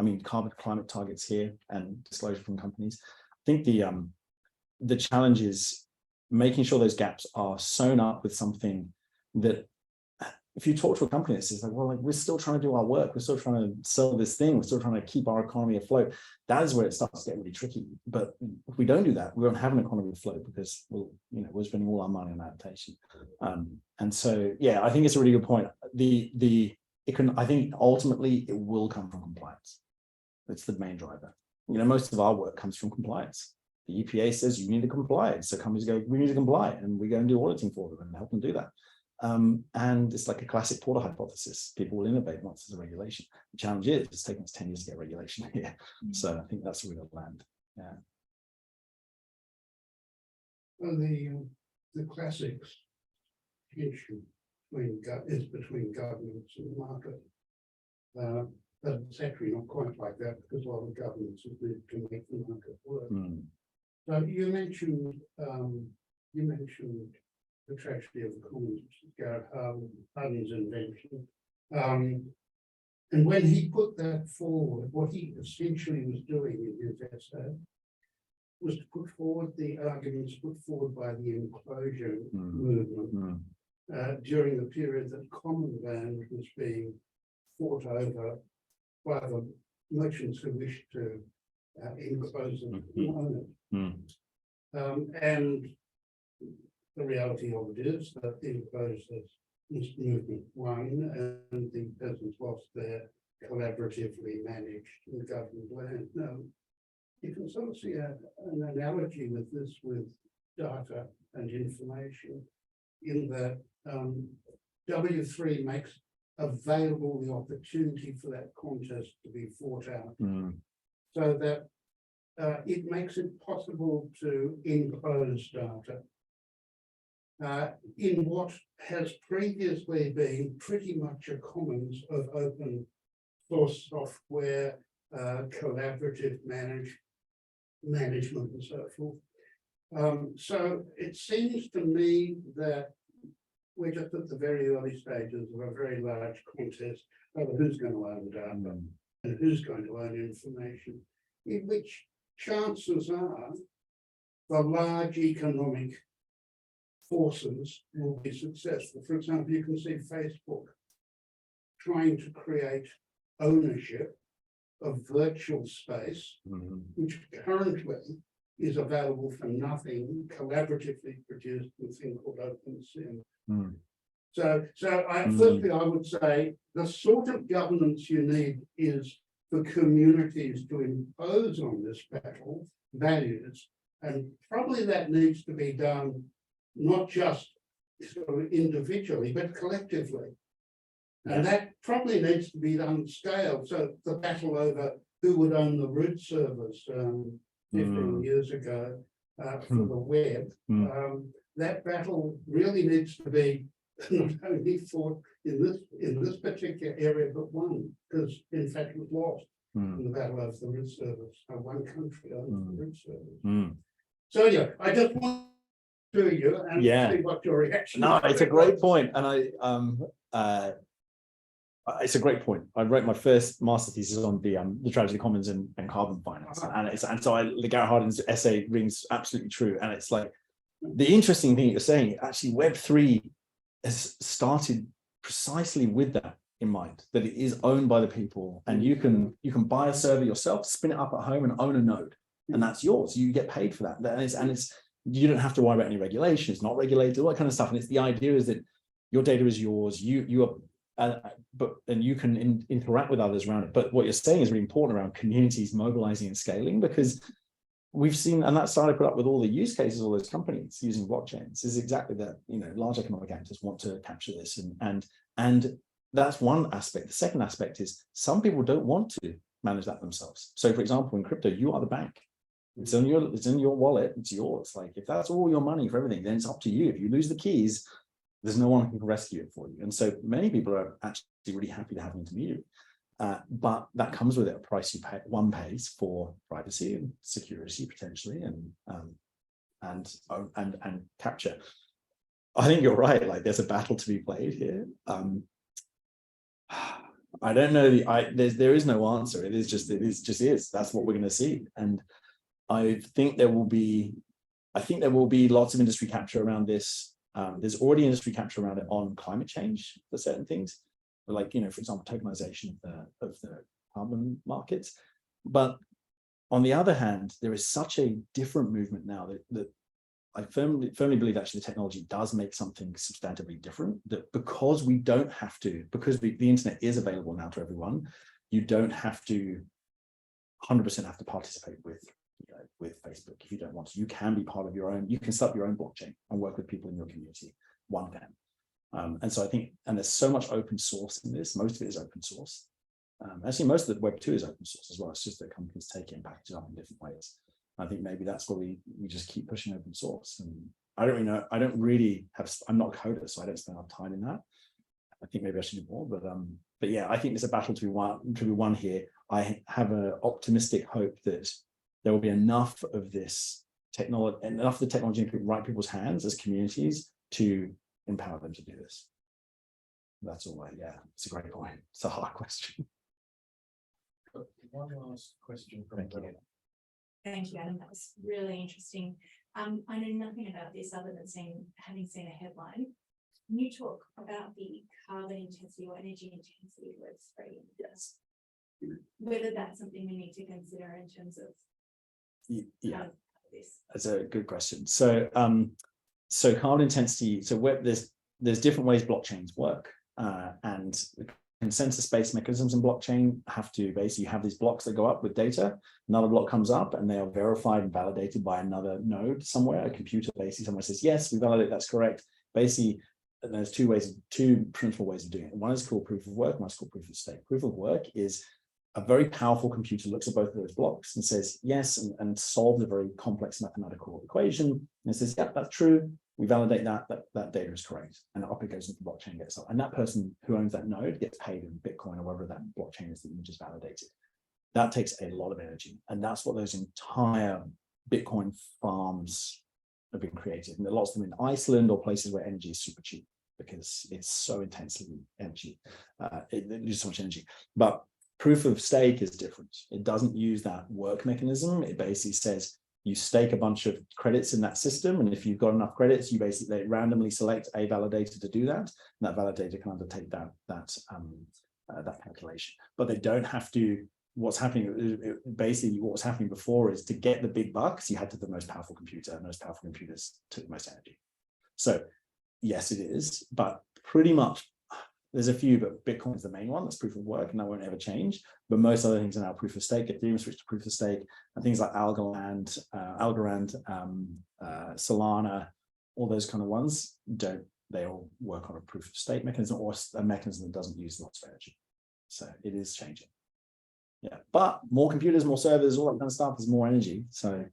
mean, climate targets here and disclosure from companies. I think the challenge is making sure those gaps are sewn up with something that, if you talk to a company that says, like, well, like, we're still trying to do our work, we're still trying to sell this thing, we're still trying to keep our economy afloat, that is where it starts to get really tricky. But if we don't do that, we won't have an economy afloat, because we're spending all our money on adaptation. And so, yeah, I think it's a really good point. I think ultimately it will come from compliance. It's the main driver. Most of our work comes from compliance. The EPA says you need to comply, so companies go, we need to comply, and we go and do auditing for them and help them do that. And it's like a classic Porter hypothesis. People will innovate once there's a regulation. The challenge is it's taking us 10 years to get regulation here. So I think that's where we'll land. Yeah. Well, the classic issue is between governments and the market. But it's actually not quite like that, because a lot of governments have moved to make the market work. So you mentioned the tragedy of the commons, which is Garrett Hardin's invention. And when he put that forward, what he essentially was doing in his essay was to put forward the arguments put forward by the enclosure movement during the period that common land was being fought over by the merchants who wished to enclosing Mhm. on it. Mm. And the reality of it is that enclosures is movement one, and the peasants lost their collaboratively managed and governed land. Now, you can sort of see an analogy with this with data and information, in that W3 makes available the opportunity for that contest to be fought out, Mm. so that it makes it possible to enclose data in what has previously been pretty much a commons of open source software, collaborative management and so forth. So it seems to me that we're just at the very early stages of a very large contest over who's going to own data and who's going to own information, in which chances are the large economic forces will be successful. For example, you can see Facebook trying to create ownership of virtual space, which currently is available for nothing, collaboratively produced in a thing called OpenSim. So firstly, I would say the sort of governance you need is for communities to impose on this battle values, and probably that needs to be done not just sort of individually, but collectively. And that probably needs to be done scale. So the battle over who would own the root servers 15 years ago for the web, that battle really needs to be not only fought in this particular area, but won, because in fact it was lost in the battle over the root servers. One country owns the root servers. So yeah, I just want to you and see what your reaction. No, it's a great point, and it's a great point. I wrote my first master thesis on the tragedy commons and carbon finance, and so Garrett Hardin's essay rings absolutely true. And it's like the interesting thing you're saying. Actually, Web3 has started precisely with that in mind, that it is owned by the people, and you can buy a server yourself, spin it up at home, and own a node, and that's yours. You get paid for that, and it's you don't have to worry about any regulation. It's not regulated, all that kind of stuff. And it's the idea is that your data is yours. You are. And you can interact with others around it. But what you're saying is really important around communities mobilizing and scaling, because we've seen, and that started put up with all the use cases, all those companies using blockchains, is exactly that. Large economic actors want to capture this, and that's one aspect. The second aspect is some people don't want to manage that themselves. So, for example, in crypto, you are the bank. It's in your wallet. It's yours. Like, if that's all your money for everything, then it's up to you. If you lose the keys, there's no one who can rescue it for you. And so many people are actually really happy to have an intermediary. But that comes with it a price one pays for privacy and security potentially, and capture. I think you're right. Like, there's a battle to be played here. I don't know. There is no answer. It just is. That's what we're going to see. And I think there will be lots of industry capture around this. There's already industry capture around it on climate change for certain things, like, for example, tokenization of the carbon markets. But on the other hand, there is such a different movement now that I firmly believe actually the technology does make something substantively different, that because we don't have to, because the internet is available now to everyone, you don't have to 100% have to participate with Facebook if you don't want to. You can be part of your own, you can set up your own blockchain and work with people in your community. One can. And so I think, and there's so much open source in this, most of it is open source. Actually, most of the Web2 is open source as well. It's just that companies take it and package it up in different ways. I think maybe that's where we just keep pushing open source. And I don't really know, I'm not a coder, so I don't spend enough time in that. I think maybe I should do more, but yeah, I think there's a battle to be won here. I have an optimistic hope that there will be enough of this technology, enough of the technology in the right people's hands as communities to empower them to do this. That's all right. Yeah, it's a great point. It's a hard question. One last question from Thank you. Thank you, Adam. That was really interesting. I know nothing about this other than having seen a headline. Can you talk about the carbon intensity or energy intensity of Web3? Yes. whether that's something we need to consider in terms of Yeah, how this. that's a good question. So, so carbon intensity. So there's different ways blockchains work, and consensus-based mechanisms in blockchain have to basically have these blocks that go up with data. Another block comes up, and they are verified and validated by another node somewhere. A computer basically somewhere says, "Yes, we validate that's correct." Basically, there's two principal ways of doing it. One is called proof of work. One is called proof of stake. Proof of work is a very powerful computer looks at both of those blocks and says yes, and solves a very complex mathematical equation. And it says, yeah, that's true. We validate that data is correct. And up it goes into the blockchain, gets up. And that person who owns that node gets paid in Bitcoin or whatever that blockchain is that you just validated. That takes a lot of energy. And that's what those entire Bitcoin farms have been created. And there are lots of them in Iceland or places where energy is super cheap because it's so intensely energy. It uses so much energy. But proof of stake is different. It doesn't use that work mechanism. It basically says you stake a bunch of credits in that system, and if you've got enough credits, you basically randomly select a validator to do that, and that validator can undertake that calculation. But they don't have to. What's happening? Basically, what was happening before is to get the big bucks, you had to have the most powerful computer. And most powerful computers took the most energy. So yes, it is, but pretty much. There's a few, but Bitcoin is the main one. That's proof of work, and that won't ever change. But most other things are now proof of stake. Ethereum switched to proof of stake, and things like Algorand, Solana, all those kind of ones don't. They all work on a proof of stake mechanism or a mechanism that doesn't use lots of energy. So it is changing. Yeah, but more computers, more servers, all that kind of stuff is more energy. So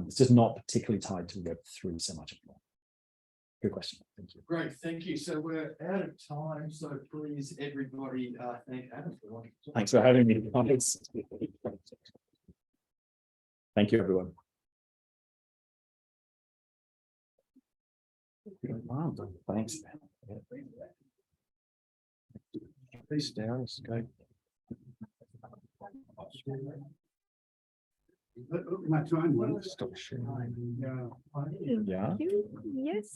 it's just not particularly tied to Web3 so much anymore. Good question. Thank you. Great, thank you. So we're out of time. So please, everybody, thank Adam for wanting to talk. Thanks for having me. Thank you, everyone. Wow, thanks. Please down, escape. Look at my time. Stop sharing. Yeah. Yeah. Yes.